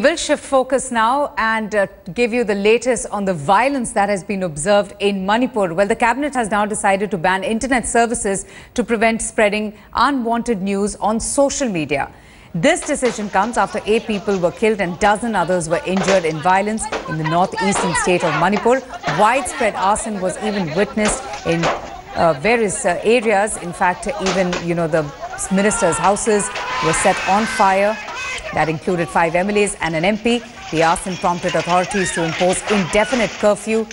will shift focus now and give you the latest on the violence that has been observed in Manipur. Well, the cabinet has now decided to ban internet services to prevent spreading unwanted news on social media. This decision comes after 8 people were killed and dozen others were injured in violence in the northeastern state of Manipur. Widespread arson was even witnessed in various areas. In fact, even, the ministers' houses were set on fire. That included 5 MLAs and an MP. The arson prompted authorities to impose indefinite curfew.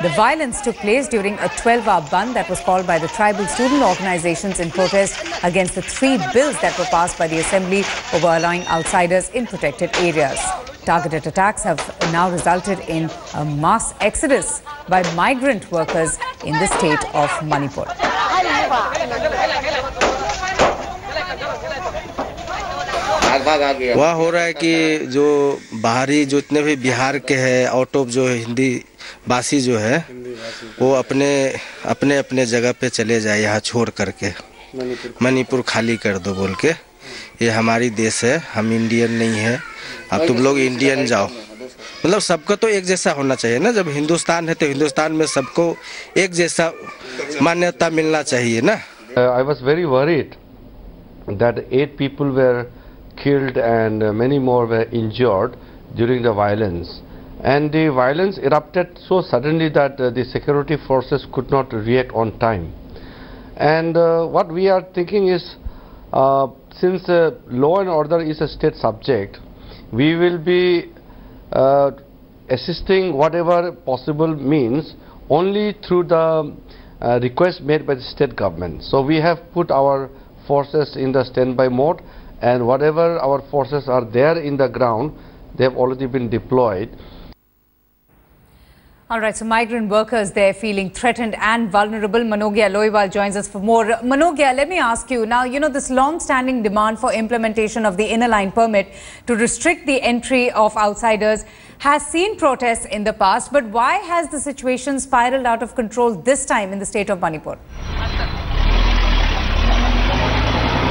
The violence took place during a 12-hour ban that was called by the tribal student organizations in protest against the 3 bills that were passed by the assembly over allowing outsiders in protected areas. Targeted attacks have now resulted in a mass exodus by migrant workers in the state of Manipur. वह हो रहा है कि जो बाहरी जो इतने भी बिहार के हैं आउट ऑफ जो हिंदी भाषी जो है वो अपने जगह पे चले जाए यहाँ छोड़ करके मणिपुर खाली कर दो बोल के। ये हमारी देश है, हम इंडियन नहीं है, अब तुम लोग इंडियन जाओ। मतलब सबका तो एक जैसा होना चाहिए ना, जब हिंदुस्तान है तो हिंदुस्तान में सबको एक जैसा मान्यता मिलना चाहिए ना। I was very worried that 8 people were killed and many more were injured during the violence, and the violence erupted so suddenly that the security forces could not react on time. And what we are thinking is, since law and order is a state subject, we will be assisting whatever possible means only through the request made by the state government. So we have put our forces in the standby mode, and whatever our forces are there in the ground, they have already been deployed. All right, so migrant workers, they're feeling threatened and vulnerable. Manogya Loiwal joins us for more. Manogya, let me ask you, now, this long-standing demand for implementation of the Innerline permit to restrict the entry of outsiders has seen protests in the past, but why has the situation spiraled out of control this time in the state of Manipur?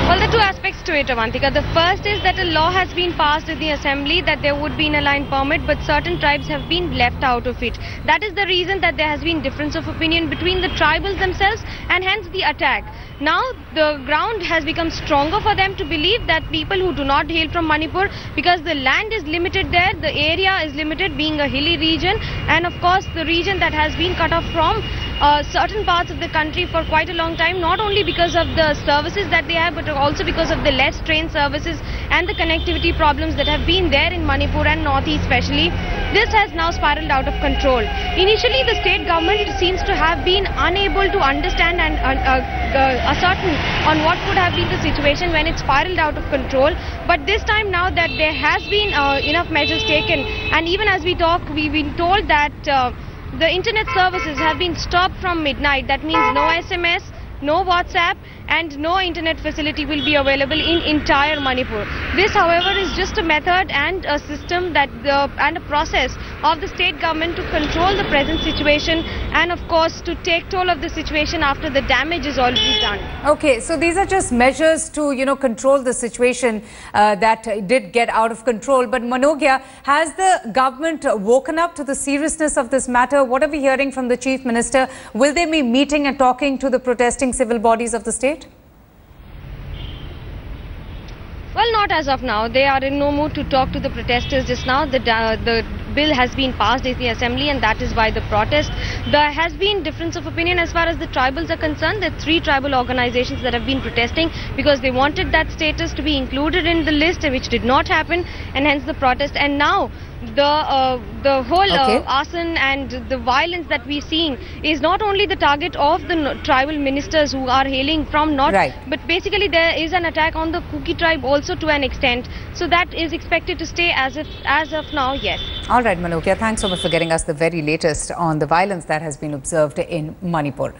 Well, there are 2 aspects to it, Avantika. The first is that a law has been passed in the assembly that there would be an Innerline permit, but certain tribes have been left out of it. That is the reason that there has been difference of opinion between the tribals themselves, and hence the attack. Now the ground has become stronger for them to believe that people who do not hail from Manipur, because the land is limited there, the area is limited, being a hilly region, and of course the region that has been cut off from certain parts of the country for quite a long time, not only because of the services that they have, but also because of the less train services and the connectivity problems that have been there in Manipur and Northeast especially. This has now spiraled out of control. Initially, the state government seems to have been unable to understand and ascertain on what could have been the situation when it spiraled out of control. But this time now that there has been enough measures taken, and even as we talk, we've been told that the internet services have been stopped from midnight. That means no SMS, no WhatsApp, and no internet facility will be available in entire Manipur. This, however, is just a method and a system that and a process of the state government to control the present situation, and of course to take toll of the situation after the damage is already done. Okay, so these are just measures to control the situation that did get out of control. But Manogya, has the government woken up to the seriousness of this matter? What are we hearing from the Chief Minister? Will they be meeting and talking to the protesting civil bodies of the state? Well, not as of now. They are in no mood to talk to the protesters just now. The bill has been passed in the assembly, and that is why the protest. There has been difference of opinion as far as the tribals are concerned. There are 3 tribal organizations that have been protesting because they wanted that status to be included in the list, which did not happen, and hence the protest. And now the whole arson and the violence that we're seeing is not only the target of the tribal ministers who are hailing from north, but basically there is an attack on the Kuki tribe also to an extent. So that is expected to stay as of now, yes. All right, Manogya, thanks so much for getting us the very latest on the violence that has been observed in Manipur.